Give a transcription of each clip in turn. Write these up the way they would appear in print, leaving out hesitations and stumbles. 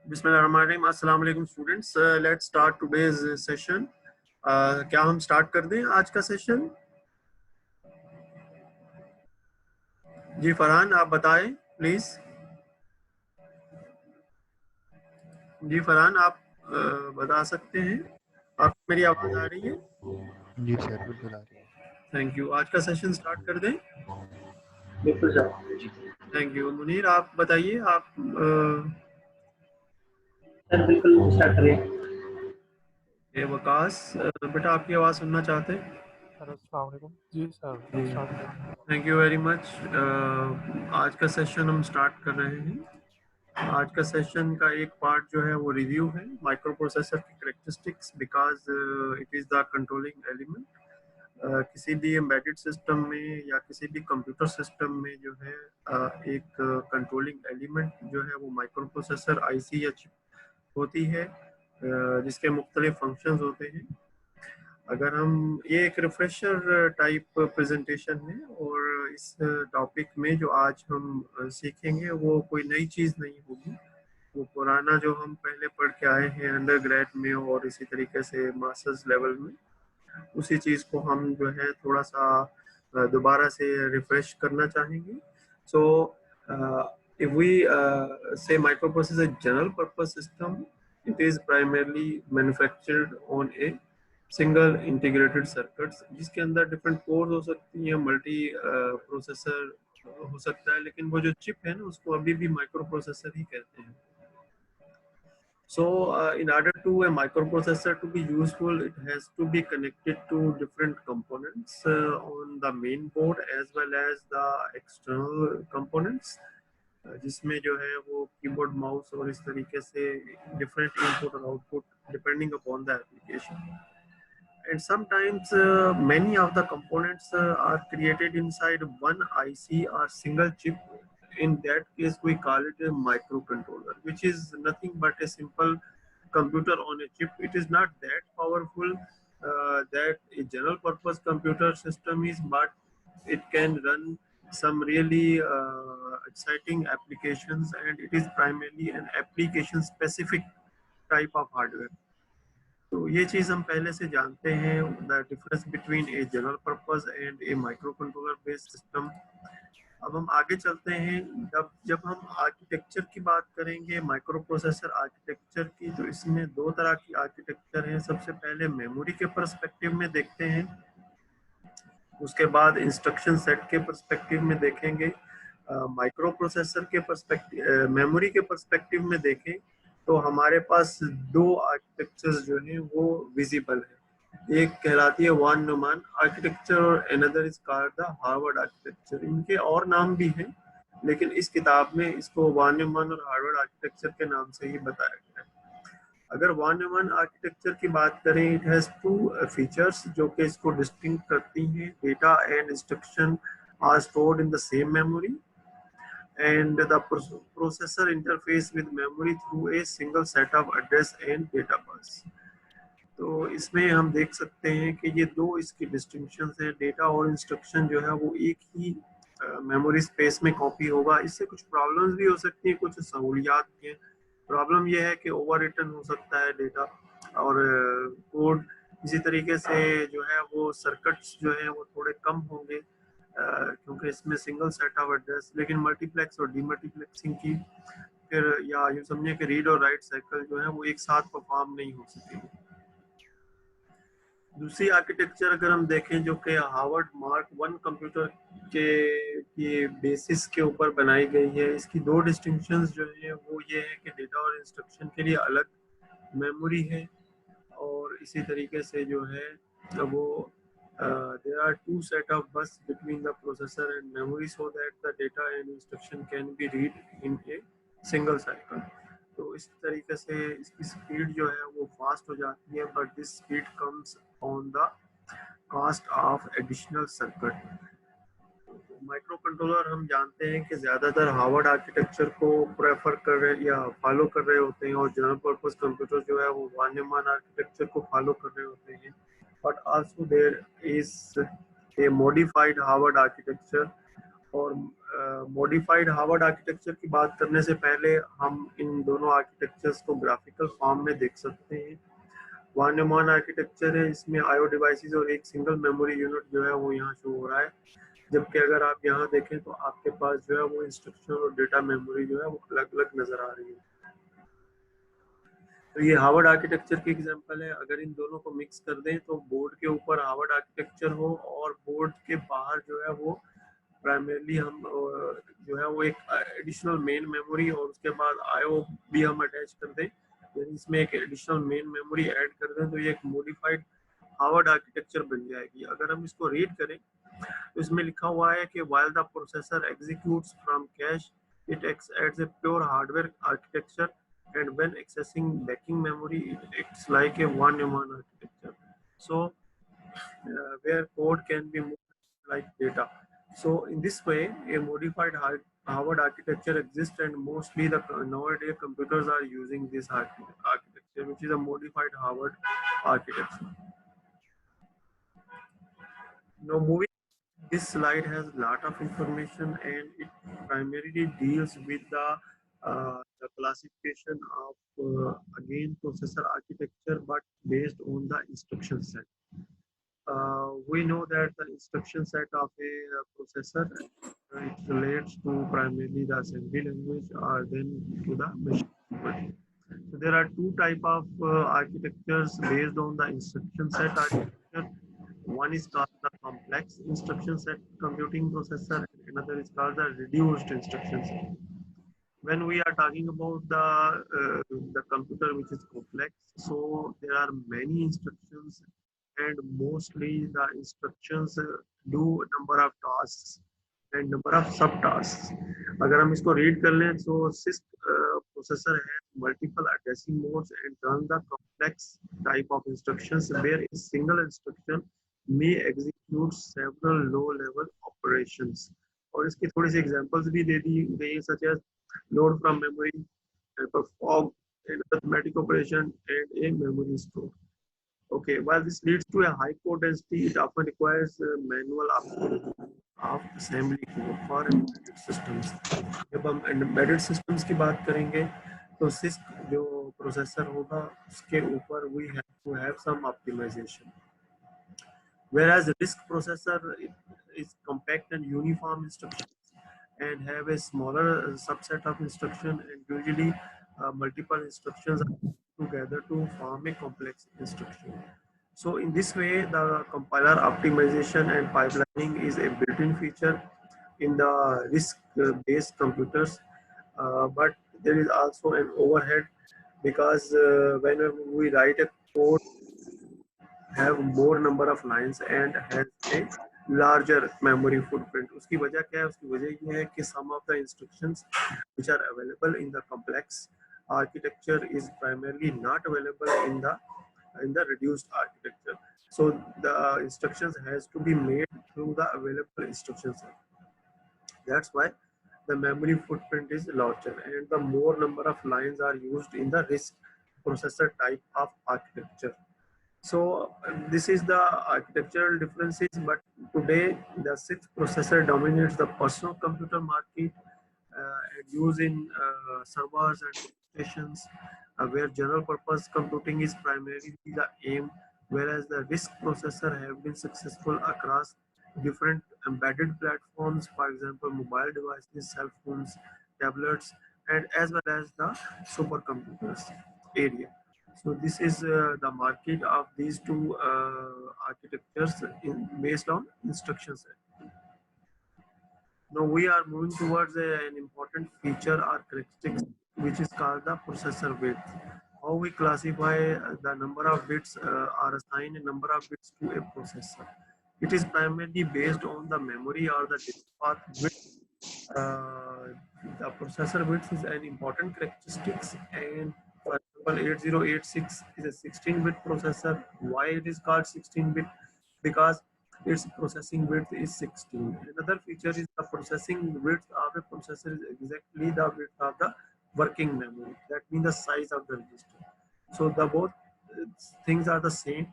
बिस्मिल्लाहिर्रहमानिर्रहीम। अस्सलाम वालेकुम students, let's start today's session. क्या हम स्टार्ट कर दें आज का सेशन? जी फरहान, आप बताएं प्लीज। जी फरहान, आप बता सकते हैं? आपको मेरी आवाज़ आ रही है? जी सर, बिल्कुल आ रही है। Thank you. आज का सेशन स्टार्ट कर दें? बिल्कुल सर। Thank you. मुनीर, आप बताइए। आप सर बिल्कुल स्टार्ट करें। वकास, बेटा आपकी आवाज़ सुनना चाहते हैं। सर अस्सलाम वालेकुम। जी सर, स्टार्ट करें। Thank you very much. आज का सेशन हम स्टार्ट कर रहे हैं। आज का सेशन का एक पार्ट जो है वो रिव्यू है माइक्रो प्रोसेसर की characteristics, because it is the controlling element. किसी भी एम्बेडेड सिस्टम में या किसी भी कंप्यूटर सिस्टम में जो है एक कंट्रोलिंग एलिमेंट जो है वो माइक्रो प्रोसेसर आईसी या चिप होती है, जिसके मुख्तलिफ फंक्शंस होते हैं। अगर हम ये एक रिफ्रेशर टाइप प्रेजेंटेशन है और इस टॉपिक में जो आज हम सीखेंगे वो कोई नई चीज़ नहीं होगी। वो पुराना जो हम पहले पढ़ के आए हैं अंडर ग्रेड में और इसी तरीके से मास्टर्स लेवल में, उसी चीज़ को हम जो है थोड़ा सा दोबारा से रिफ्रेश करना चाहेंगे। सो if we say microprocessor general purpose system, it is primarily manufactured on a single integrated circuits, जिसके अंदर डिफरेंट कोर्स हो सकती हैं, मल्टी प्रोसेसर हो सकता है, लेकिन वो जो चिप है ना उसको अभी भी माइक्रो प्रोसेसर ही कहते हैं। So in order to a microprocessor to be useful, it has to be connected to different components on the main board as well as the external components, जिसमें जो है वो कीबोर्ड, माउस और इस तरीके से डिफरेंट इनपुट और output depending upon the application. And sometimes many of the components are created inside one IC or single chip. In that case, we call it a microcontroller, which is nothing but a simple computer on a chip. It is not that powerful that a general purpose computer system is, but it can run some really exciting applications, and it is primarily an application specific type of hardware. तो ये चीज़ हम पहले से जानते हैं, the difference between a general purpose and A micro controller based system. अब हम आगे चलते हैं। जब हम आर्किटेक्चर की बात करेंगे, माइक्रो प्रोसेसर आर्किटेक्चर की, तो इसमें दो तरह की आर्किटेक्चर है। सबसे पहले मेमोरी के पर्सपेक्टिव में देखते हैं, उसके बाद इंस्ट्रक्शन सेट के पर्सपेक्टिव में देखेंगे। माइक्रो प्रोसेसर के पर्सपेक्टिव, मेमोरी के पर्सपेक्टिव में देखें तो हमारे पास दो आर्किटेक्चर्स जो हैं वो विजिबल है। एक कहलाती है वान न्यूमैन आर्किटेक्चर और another is called the Harvard architecture. इनके और नाम भी हैं, लेकिन इस किताब में इसको वान न्यूमैन और हार्वर्ड आर्किटेक्चर के नाम से ही बताया गया है। अगर वान न्यूमैन आर्किटेक्चर की बात करें, इट हैज़ टू फीचर्स जो कि इसको डिस्टिंक्ट करती हैं। Data and instruction are stored in the same memory and the processor interface with memory through a single set of address and data bus। तो इसमें हम देख सकते हैं कि ये दो इसकी डिस्टिंक्शंस हैं। डेटा और इंस्ट्रक्शन जो है वो एक ही मेमोरी स्पेस में कॉपी होगा। इससे कुछ प्रॉब्लम्स भी हो सकती हैं, कुछ सहूलियात भी हैं। प्रॉब्लम ये है कि ओवर रिटन हो सकता है डेटा और कोड। इसी तरीके से जो है वो सर्किट्स जो है वो थोड़े कम होंगे, क्योंकि इसमें सिंगल सेट ऑफ एड्रेस, लेकिन मल्टीप्लेक्स और डीमल्टीप्लेक्सिंग की फिर या यूँ समझिए कि रीड और राइट साइकिल जो है वो एक साथ परफॉर्म नहीं हो सकेगी। दूसरी आर्किटेक्चर अगर हम देखें जो कि हार्वर्ड मार्क 1 कंप्यूटर के बेसिस के ऊपर बनाई गई है, इसकी दो डिस्टिंक्शंस जो है वो ये है कि डेटा और इंस्ट्रक्शन के लिए अलग मेमोरी है, और इसी तरीके से जो है वो there are two set of bus between the processor and memory so that the data and instruction can be read in a single cycle। तो इस तरीके से इसकी स्पीड जो है वो फास्ट हो जाती है, but this speed comes on the cost of additional circuit. Micro controller हम जानते हैं कि ज़्यादातर हार्वर्ड आर्किटेक्चर को प्रेफर कर रहे या फॉलो कर रहे होते हैं, और जनरल पर्पस कंप्यूटर जो है वो वान न्यूमैन आर्किटेक्चर को फॉलो कर रहे होते हैं। But also there is a modified Harvard architecture और मॉडिफाइड हार्वर्ड आर्किटेक्चर की बात करने से पहले हम इन दोनों आर्किटेक्चर्स को ग्राफिकल फॉर्म में देख सकते हैं। वन न्यूमैन आर्किटेक्चर है, इसमें आईओ डिवाइसेस और एक सिंगल मेमोरी यूनिट जो है वो यहाँ शो हो रहा है, जबकि अगर आप यहाँ देखें तो आपके पास जो है वो इंस्ट्रक्शन और डेटा मेमोरी जो है वो अलग अलग नजर आ रही है। तो ये हार्वर्ड आर्किटेक्चर की एग्जांपल है। अगर इन दोनों को मिक्स कर दें तो बोर्ड के ऊपर हार्वर्ड आर्किटेक्चर हो और बोर्ड के बाहर जो है वो प्राइमरली हम जो है वो एक एडिशनल मेन मेमोरी और उसके बाद आईओ भी हम अटैच कर दें, यानी इसमें एक एडिशनल मेन मेमोरी ऐड कर दें, तो ये एक मॉडिफाइड हार्वर्ड आर्किटेक्चर बन जाएगी। अगर हम इसको रीड करें तो इसमें लिखा हुआ है कि while the processor executes from cache, it acts as a pure hardware architecture, and when accessing backing memory, it acts like a one-to-one architecture. So, where code can be moved like data. So, in this way, a modified Harvard architecture exists, and mostly the nowadays computers are using this architecture, which is a modified Harvard architecture. Now, moving. This slide has a lot of information and it primarily deals with the classification of again processor architecture, but based on the instruction set. We know that the instruction set of a processor it relates to primarily the assembly language or then to the machine language. So there are two type of architectures based on the instruction set architecture. One is called the complex instruction set computing processor, and another is called the reduced instruction set. When we are talking about the computer which is complex, so there are many instructions, and mostly the instructions do a number of tasks and number of subtasks. अगर हम इसको read कर लें तो CISC processor has multiple addressing modes and run the complex type of instructions where a single instruction may execute several low-level operations. और इसकी थोड़ी सी examples भी दे दी गई such as load from memory and perform an arithmetic operation and a memory store. Okay, while this leads to a high code density, it often requires manual upload of assembly code for embedded systems. जब हम embedded systems की बात करेंगे तो CISC जो processor होगा उसके ऊपर we have to have some optimization. Whereas the RISC processor is compact and uniform instructions and have a smaller subset of instruction, and usually multiple instructions are together to form a complex instruction. So in this way, the compiler optimization and pipelining is a built-in feature in the RISC-based computers, but there is also an overhead because whenever we write a code have more number of lines and has a larger memory footprint. उसकी वजह क्या है? उसकी वजह ये है कि some of the instructions which are available in the complex architecture is primarily not available in the reduced architecture. So the instructions has to be made through the available instruction set. That's why the memory footprint is larger and the more number of lines are used in the RISC processor type of architecture. So this is the architectural differences, but today the sixth processor dominates the personal computer market and used in servers and stations where general purpose computing is primarily the aim, whereas the RISC processor have been successful across different embedded platforms, for example, mobile devices, cell phones, tablets, and as well as the supercomputers area. So this is the market of these two architectures based on instruction set. Now we are moving towards an important feature or characteristics which is called the processor width. How we classify the number of bits or assign a number of bits to a processor. It is primarily based on the memory or the disk path width. The processor width is an important characteristics, and for example 8086 is a 16-bit processor. Why it is called 16-bit? Because its processing width is 16. Another feature is the processing width of a processor is exactly the width of the working memory. That means the size of the register. So the both things are the same,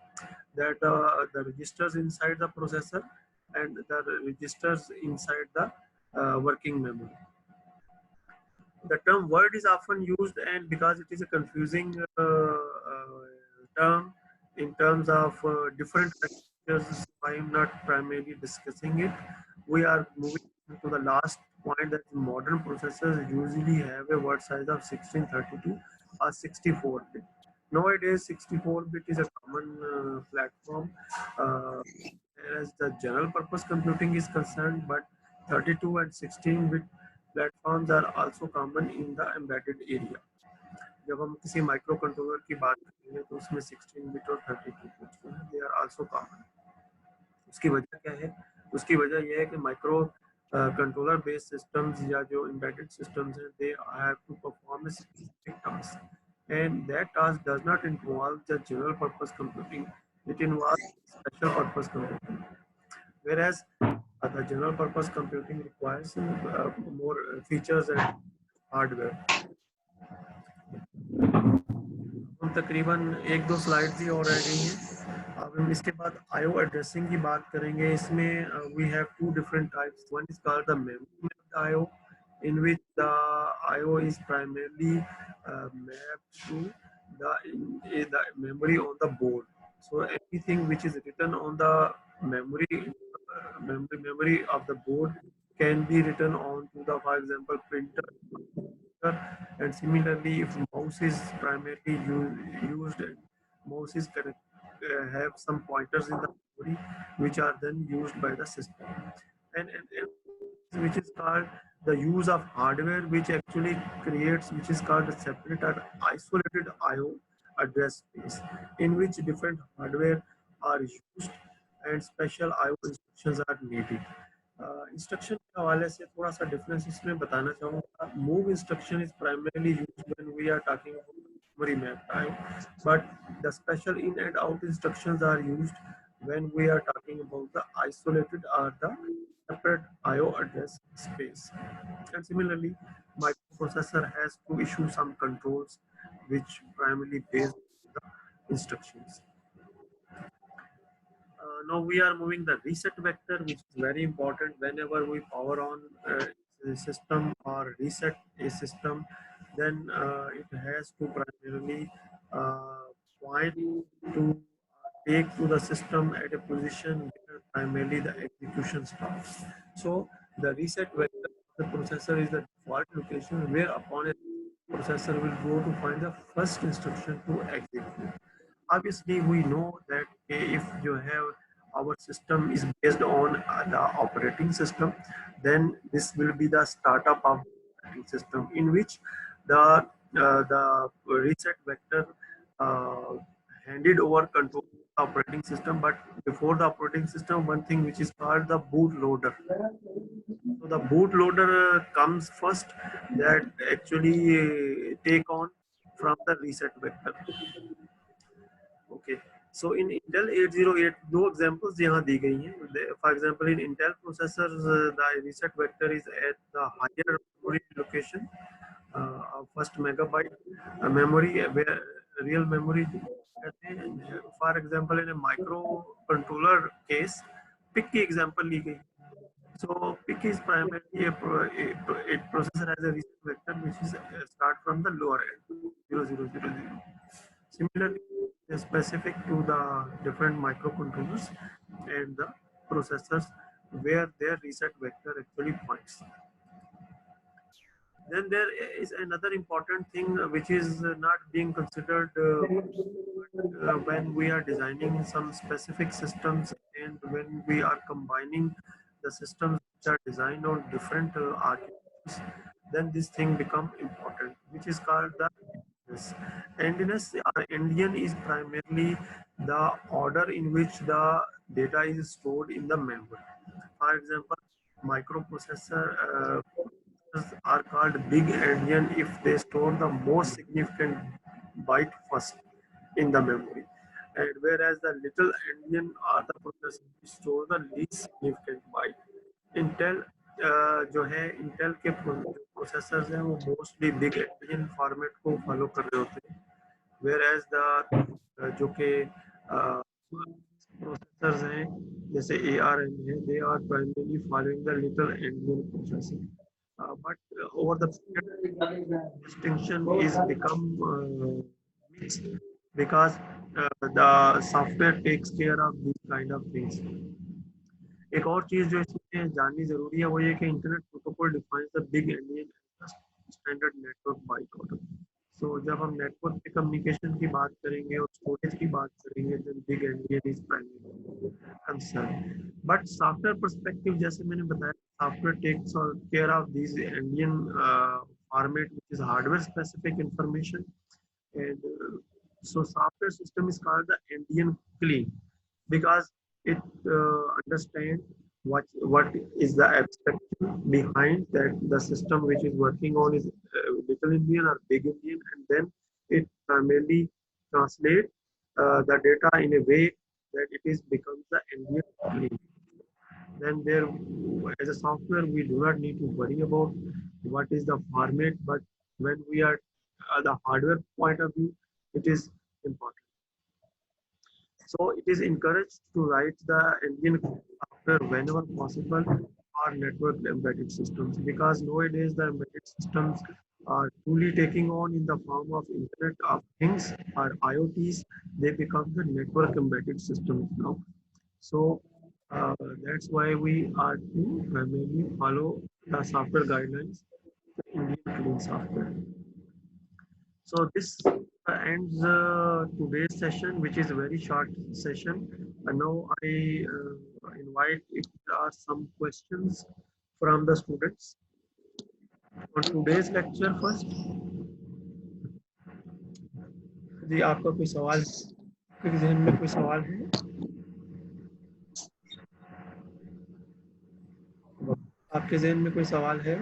that the registers inside the processor and the registers inside the working memory. The term word is often used, and because it is a confusing term in terms of different architectures, I am not primarily discussing it. We are moving to the last point, that modern processors usually have a word size of 1632 or 64-bit. Nowadays, 64-bit is a common platform, uh, whereas the general purpose computing is concerned, but 32 and 16-bit platforms are also common in the embedded area. जब हम किसी micro controller की बात करेंगे तो उसमें 16 bit और 32 bit जो है दे आर आल्सो कॉमन. उसकी वजह क्या है? उसकी वजह यह है कि माइक्रो कंट्रोलर बेस्ड सिस्टम्स या जो एम्बेडेड सिस्टम्स हैं they have to perform a specific task, and that task does not involve the general purpose computing, it involves special purpose computing. Whereas the general purpose computing requires more features and hardware. हम तकरीबन एक दो slides ही और रह गई हैं. अब हम इसके बाद IO एड्रेसिंग की बात करेंगे. इसमें we have two different types. One is called the memory mapped IO, in which the IO is primarily mapped to the memory on the board. So anything which is written on the memory of the board can be written on to the, for example, printer. And similarly, if mouse is primarily used, mouse is have some pointers in the memory which are then used by the system, and which is called the use of hardware, which actually creates, which is called a separate or isolated IO address space, in which different hardware are used and special IO instructions are needed. Instruction के हवाले से थोड़ा सा difference इसमें बताना चाहूँगा. Move instruction is primarily used when we are talking about memory map type, but the special in and out instructions are used when we are talking about the isolated or the separate IO address space. And similarly, microprocessor has to issue some controls which primarily based on the instructions. Now we are moving the reset vector, which is very important whenever we power on a system or reset a system. Then it has to primarily point to take to the system at a position where primarily the execution starts. So the reset vector of the processor is the default location where upon a processor will go to find the first instruction to execute. Obviously, we know that if you have our system is based on the operating system, then this will be the startup of the operating system, in which the reset vector uh, handed over control to the operating system. But before the operating system, one thing which is called the bootloader. So the bootloader comes first, that actually take on from the reset vector. Okay. So in Intel 808, दो examples यहाँ दी गई हैं. For example, in Intel processors, the reset vector is at the higher memory location, first megabyte memory, where real memory कहते हैं. For example, in a microcontroller case, PIC की example ली गई. So PIC is primarily a processor has a reset vector which is start from the lower end, 0000. Similarly, is specific to the different microcontrollers and the processors where their reset vector actually points. Then there is another important thing which is not being considered when we are designing some specific systems, and when we are combining the systems which are designed on different architectures, then this thing become important, which is called the endiness. Endiness or endian is primarily the order in which the data is stored in the memory. For example, microprocessor are called big endian if they store the most significant byte first in the memory, and whereas the little endian are the processors which store the least significant byte. Intel जो है Intel के processors हैं वो mostly big endian format को follow कर रहे होते हैं, whereas the जो कि प्रोसेसर्स हैं जैसे ARM है, they are primarily following the little endian processing, but over the distinction is become mixed because the software takes care of these kind of things. एक और चीज जो इसमें जाननी जरूरी है वो ये कि internet protocol defines the big endian standard network byte. So जब हम नेटवर्क के कम्युनिकेशन की बात करेंगे और स्टोरेज की बात करेंगे then big endian is primary concern. But software perspective जैसे मैंने बताया software takes care of this endian format which is hardware specific information and so software system is called the Indian clean because it understand what is the abstraction behind that the system which is working on is little Indian or big Indian, and then it primarily translate the data in a way that it is becomes the Indian clean. Then there as a software we do not need to worry about what is the format, but when we are the hardware point of view it is important. So it is encouraged to write the Indian software whenever possible for network embedded systems because nowadays the embedded systems are truly taking on in the form of Internet of Things or IoTs. They become the network embedded systems now. So that's why we are to primarily follow the software guidelines, the Indian clean software. So this ends today's session, which is a very short session. And now I invite if there are some questions from the students on today's lecture first. जी आपका कोई सवाल आपके जहन में कोई सवाल है? आपके जहन में कोई सवाल है?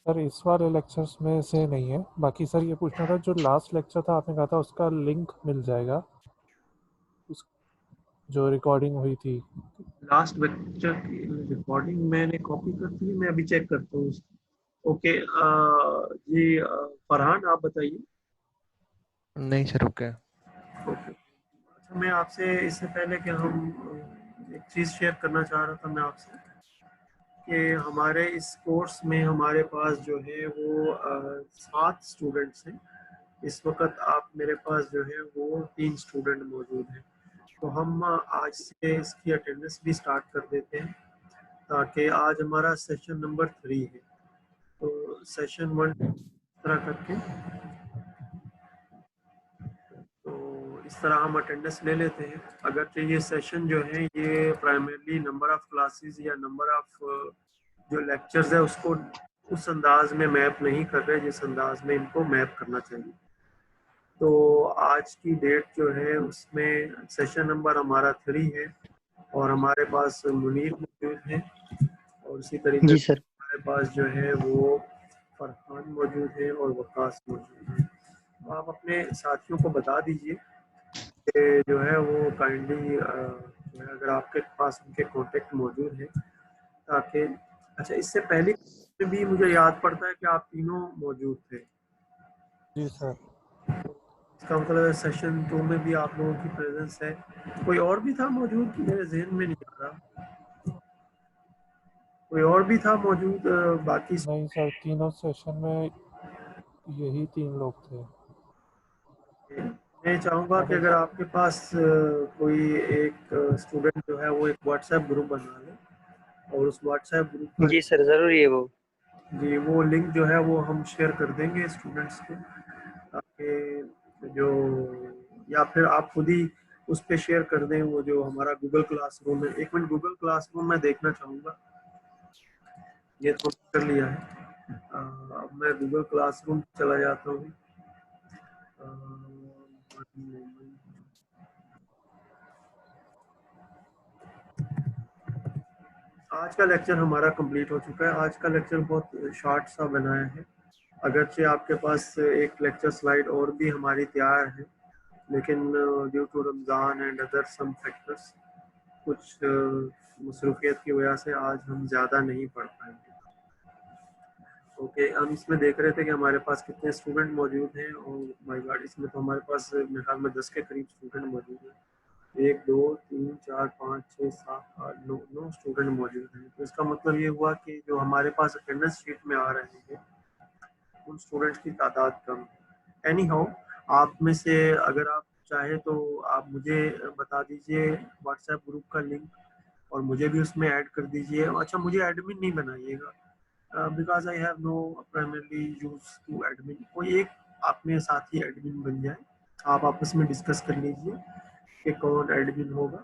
सर इस वाले लेक्चर्स में से नहीं है, बाकी सर ये पूछना था जो लास्ट लेक्चर था आपने कहा था उसका लिंक मिल जाएगा, उस जो रिकॉर्डिंग हुई थी। लास्ट लेक्चर की रिकॉर्डिंग मैंने कॉपी करती है, मैं अभी चेक करता हूँ। ओके जी फरहान आप बताइए। नहीं सर ओके। अच्छा मैं आपसे इससे पहले कि हम एक चीज़ शेयर करना चाह रहा था मैं आपसे कि हमारे इस कोर्स में हमारे पास जो है वो 7 स्टूडेंट्स हैं। इस वक्त आप मेरे पास जो है वो 3 स्टूडेंट मौजूद हैं, तो हम आज से इसकी अटेंडेंस भी स्टार्ट कर देते हैं ताकि आज हमारा सेशन नंबर 3 है। तो सेशन 1 तरह करके तो इस तरह हम अटेंडेंस ले लेते हैं। अगर ये सेशन जो है ये प्राइमरली नंबर ऑफ क्लासेस या नंबर ऑफ जो लेक्चर्स है उसको उस अंदाज में मैप नहीं कर रहे जिस अंदाज में इनको मैप करना चाहिए। तो आज की डेट जो है उसमें सेशन नंबर हमारा 3 है और हमारे पास मुनीर मौजूद है और इसी तरीके से हमारे पास जो है वो फरहान मौजूद है और वकास मौजूद है। तो आप अपने साथियों को बता दीजिए कि जो है वो काइंडली अगर आपके पास उनके कॉन्टेक्ट मौजूद है ताकि अच्छा इससे पहले भी मुझे याद पड़ता है कि आप तीनों मौजूद थे। जी सर। इसका मतलब सेशन 2 में भी आप लोगों की प्रेजेंस है। कोई और भी था मौजूद मेरे जहन में नहीं आ रहा। कोई और भी था मौजूद बाकी? नहीं सर, तीनों सेशन में यही 3 लोग थे। मैं चाहूँगा कि अगर आपके पास कोई एक स्टूडेंट जो है वो एक व्हाट्सएप ग्रुप बना ले और उस व्हाट्सएप ग्रुप पर जी सर जरूरी है वो। जी वो लिंक जो है वो हम शेयर कर देंगे स्टूडेंट्स को ताकि जो या फिर आप खुद ही उस पर शेयर कर दें वो जो हमारा गूगल क्लासरूम है। एक मिनट गूगल क्लासरूम मैं देखना चाहूँगा। ये तो कर लिया है। अब मैं गूगल क्लासरूम चला जाता हूँ। आज का लेक्चर हमारा कंप्लीट हो चुका है। आज का लेक्चर बहुत शॉर्ट सा बनाया है, अगरचे आपके पास एक लेक्चर स्लाइड और भी हमारी तैयार है लेकिन due to Ramzan and other some factors कुछ मसरूफियत की वजह से आज हम ज़्यादा नहीं पढ़ पाएंगे। ओके, हम इसमें देख रहे थे कि हमारे पास कितने स्टूडेंट मौजूद हैं, और माय गॉड, इसमें तो हमारे पास मेरे ख्याल में 10 के करीब स्टूडेंट मौजूद हैं। 1 2 3 4 5 6 7 8 9 स्टूडेंट मौजूद हैं। तो इसका मतलब ये हुआ कि जो हमारे पास अटेंडेंस शीट में आ रहे हैं उन स्टूडेंट्स की तादाद कम है। एनी हाउ, आप में से अगर आप चाहे तो आप मुझे बता दीजिए व्हाट्सएप ग्रुप का लिंक, और मुझे भी उसमें ऐड कर दीजिए। अच्छा, मुझे एडमिन नहीं बनाइएगा, because I have no primarily use to admin. कोई एक आप में साथी एडमिन बन जाए, आप आपस में डिस्कस कर लीजिए कि कौन एडमिन होगा,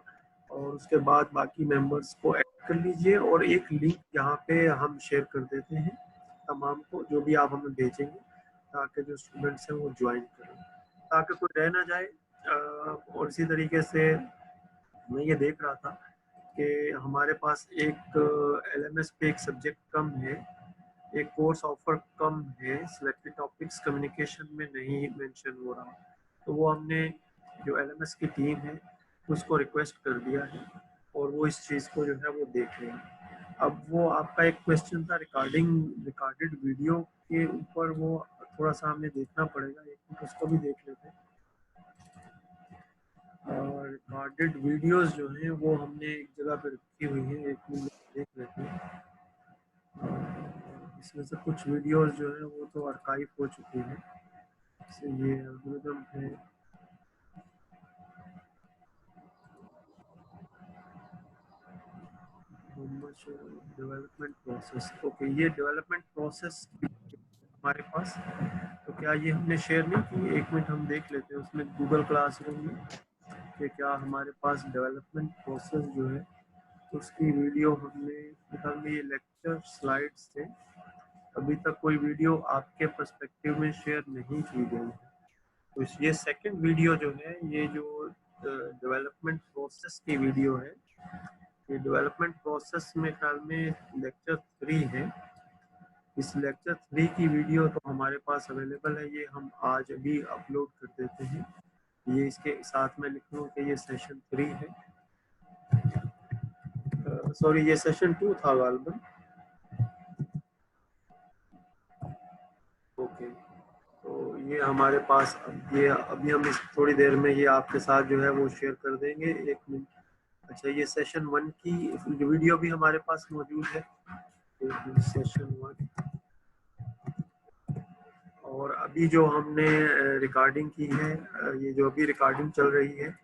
और उसके बाद बाकी मेंबर्स को ऐड कर लीजिए, और एक लिंक यहाँ पे हम शेयर कर देते हैं तमाम को, जो भी आप हमें भेजेंगे, ताकि जो स्टूडेंट्स हैं वो ज्वाइन करें, ताकि कोई रह ना जाए। और इसी तरीके से मैं ये देख रहा था कि हमारे पास एक LMS पे एक सब्जेक्ट कम है, एक कोर्स ऑफर कम है, सिलेक्टेड टॉपिक्स कम्युनिकेशन में नहीं मेंशन हो रहा। तो वो हमने जो LMS की टीम है उसको रिक्वेस्ट कर दिया है, और वो इस चीज़ को जो है वो देख रहे हैं। अब वो आपका एक क्वेश्चन था रिकॉर्डेड वीडियो के ऊपर, वो थोड़ा सा हमें देखना पड़ेगा, एक मिनट उसको भी देख लेते हैं। और रिकॉर्डेड वीडियोस जो हैं वो हमने एक जगह पे रखी हुई है, एक मिनट देख लेते हैं। इसमें से कुछ वीडियोस जो है वो तो आर्काइव हो चुकी हैं, जैसे ये एल्गोरिथम है। डेवलपमेंट प्रोसेस, ओके, ये डेवलपमेंट प्रोसेस हमारे पास, तो क्या ये हमने शेयर नहीं की? एक मिनट हम देख लेते हैं उसमें गूगल क्लासरूम में कि क्या हमारे पास डेवलपमेंट प्रोसेस जो है उसकी वीडियो हमने निकाल ली। ये लेक्चर स्लाइड्स थे, अभी तक कोई वीडियो आपके पर्सपेक्टिव में शेयर नहीं की गई है। तो ये सेकंड वीडियो जो है, ये जो डेवलपमेंट प्रोसेस की वीडियो है, ये डेवलपमेंट प्रोसेस में ख्याल में लेक्चर 3 है। इस लेक्चर 3 की वीडियो तो हमारे पास अवेलेबल है, ये हम आज अभी अपलोड कर देते हैं। ये इसके साथ में लिख लूँ कि ये सेशन 3 है, सॉरी ये सेशन 2 था गालबन। ओके, तो ये हमारे पास ये अभी हम इस थोड़ी देर में ये आपके साथ जो है वो शेयर कर देंगे। एक मिनट, अच्छा, ये सेशन 1 की वीडियो भी हमारे पास मौजूद है, सेशन 1। और अभी जो हमने रिकॉर्डिंग की है, ये जो अभी रिकॉर्डिंग चल रही है,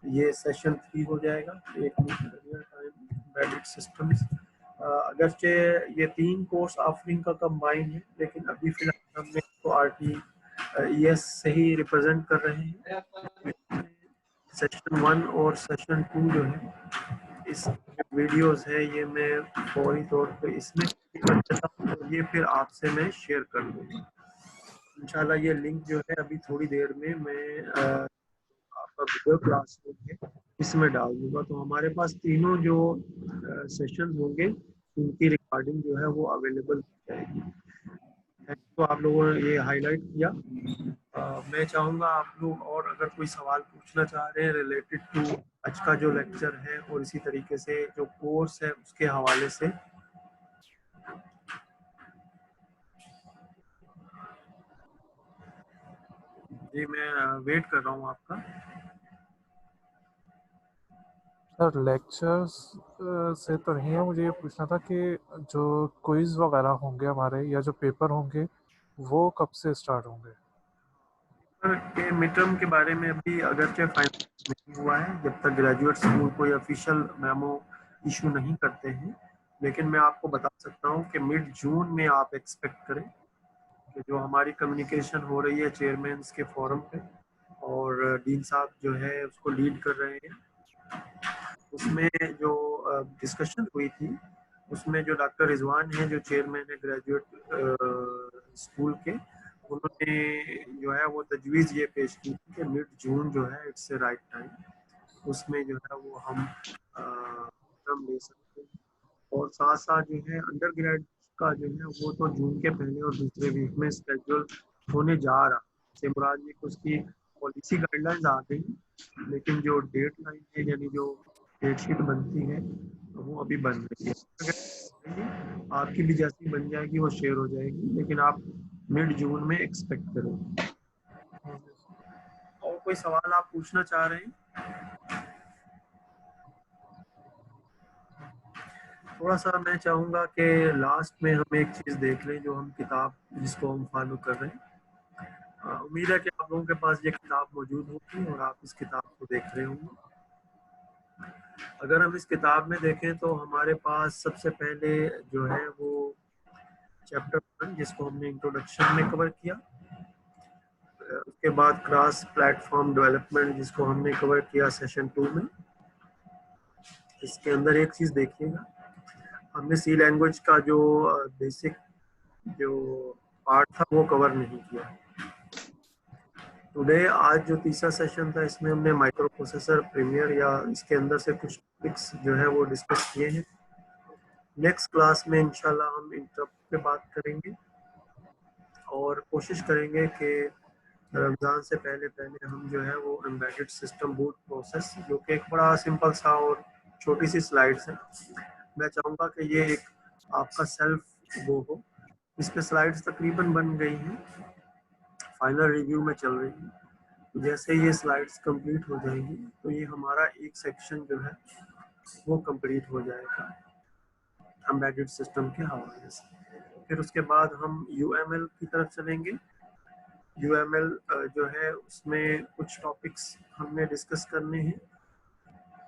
ये सेशन 3 हो जाएगा। एक मिनट, सिस्टम्स, अगरचे ये 3 कोर्स ऑफरिंग का कंबाइन है, लेकिन अभी फिलहाल हमने इसको RTES से ही रिप्रेजेंट कर रहे हैं। सेशन 1 और सेशन 2 जो है, इस वीडियोस है ये मैं फौरी तौर पे इसमें कर देता हूँ, और ये फिर आपसे मैं शेयर कर दूँगा इंशाल्लाह। ये लिंक जो है अभी थोड़ी देर में मैं आपका गूगल क्लासरूम है इसमें डाल दूंगा। तो हमारे पास तीनों जो सेशन होंगे उनकी रिकॉर्डिंग जो है वो अवेलेबल हो जाएगी। तो आप लोगों ने ये हाईलाइट किया। मैं चाहूँगा आप लोग और अगर कोई सवाल पूछना चाह रहे हैं रिलेटेड टू आज का जो लेक्चर है, और इसी तरीके से जो कोर्स है उसके हवाले से, जी मैं वेट कर रहा हूँ आपका। सर लेक्चर्स से तो नहीं है, मुझे ये पूछना था कि जो क्विज वगैरह होंगे हमारे या जो पेपर होंगे वो कब से स्टार्ट होंगे? के मिड टर्म के बारे में अभी अगरचे फाइनल नहीं हुआ है, जब तक ग्रेजुएट स्कूल कोई ऑफिशियल मेमो इशू नहीं करते हैं, लेकिन मैं आपको बता सकता हूँ कि मिड जून में आप एक्सपेक्ट करें कि जो हमारी कम्युनिकेशन हो रही है चेयरमैन के फोरम पे, और डीन साहब जो है उसको लीड कर रहे हैं, उसमें जो डिस्कशन हुई थी उसमें जो डॉक्टर रिजवान है जो चेयरमैन है ग्रेजुएट स्कूल के, उन्होंने जो है वो तजवीज़ ये पेश की थी कि मिड जून जो है इट्स ए राइट टाइम, उसमें जो है वो हम टर्म ले सकते हैं। और साथ साथ जो है अंडर ग्रेड का जो है वो तो जून के पहले और दूसरे वीक में स्केड्यूल होने जा रहा है। मुराद ये उसकी पॉलिसी गाइडलाइंस आ गई, लेकिन जो डेट लाइन है यानी जो डेट शीट बनती है वो अभी बन रही है। आपकी भी जैसी बन जाएगी वो शेयर हो जाएगी, लेकिन आप मिड जून में एक्सपेक्ट करें। और कोई सवाल आप पूछना चाह रहे हैं? थोड़ा सा मैं चाहूँगा कि लास्ट में हम एक चीज़ देख लें, जो हम किताब जिसको हम फॉलो कर रहे हैं। उम्मीद है कि आप लोगों के पास ये किताब मौजूद होगी और आप इस किताब को देख रहे होंगे। अगर हम इस किताब में देखें तो हमारे पास सबसे पहले जो है वो चैप्टर 1 जिसको हमने इंट्रोडक्शन में कवर किया, उसके बाद क्रॉस प्लेटफॉर्म डेवलपमेंट जिसको हमने कवर किया सेशन 2 में। इसके अंदर एक चीज़ देखिएगा, हमने सी लैंग्वेज का जो बेसिक जो पार्ट था वो कवर नहीं किया। टुडे आज जो तीसरा सेशन था इसमें हमने माइक्रो प्रोसेसर प्रीमियर या इसके अंदर से कुछ टॉपिक्स जो है वो डिस्कस किए हैं। नेक्स्ट क्लास में इंशाल्लाह हम इंटरप्ट पे बात करेंगे और कोशिश करेंगे कि रमज़ान से पहले पहले हम जो है वो एम्बेडेड सिस्टम बूट प्रोसेस, जो कि एक बड़ा सिंपल सा और छोटी सी स्लाइड्स है, मैं चाहूँगा कि ये एक आपका सेल्फ वो हो। इस पे स्लाइड्स तकरीबन बन गई हैं, फाइनल रिव्यू में चल रही है। जैसे ये स्लाइड्स कंप्लीट हो जाएंगी तो ये हमारा एक सेक्शन जो है वो कंप्लीट हो जाएगा एम्बेडेड सिस्टम के हवाले से। फिर उसके बाद हम UML की तरफ चलेंगे। UML जो है उसमें कुछ टॉपिक्स हमने डिस्कस करने हैं।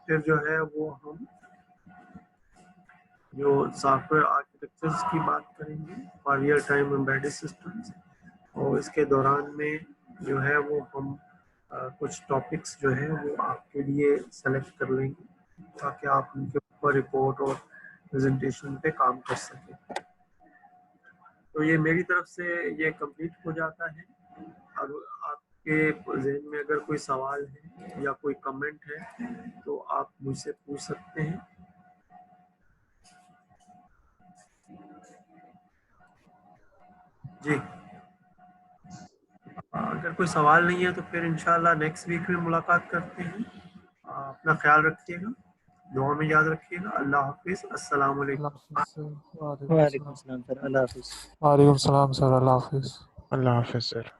फिर जो है वो हम जो सॉफ्टवेयर आर्किटेक्चर्स की बात करेंगे for real time embedded systems, और इसके दौरान में जो है वो हम कुछ टॉपिक्स जो है वो आपके लिए सेलेक्ट कर लेंगे ताकि आप उनके ऊपर रिपोर्ट और प्रेजेंटेशन पे काम कर सकें। तो ये मेरी तरफ से ये कंप्लीट हो जाता है। अब आपके जहन में अगर कोई सवाल है या कोई कमेंट है तो आप मुझसे पूछ सकते हैं। जी, अगर कोई सवाल नहीं है तो फिर इंशाल्लाह नेक्स्ट वीक में मुलाकात करते हैं। अपना ख्याल रखिएगा, दुआ में याद रखिएगा। अल्लाह हाफिज़, अस्सलाम वालेकुम। अल्लाह हाफिज़। वालेकुम सलाम सर, अल्लाह हाफिज़। वालेकुम सलाम सर, अल्लाह हाफिज़। अल्लाह हाफिज़ सर।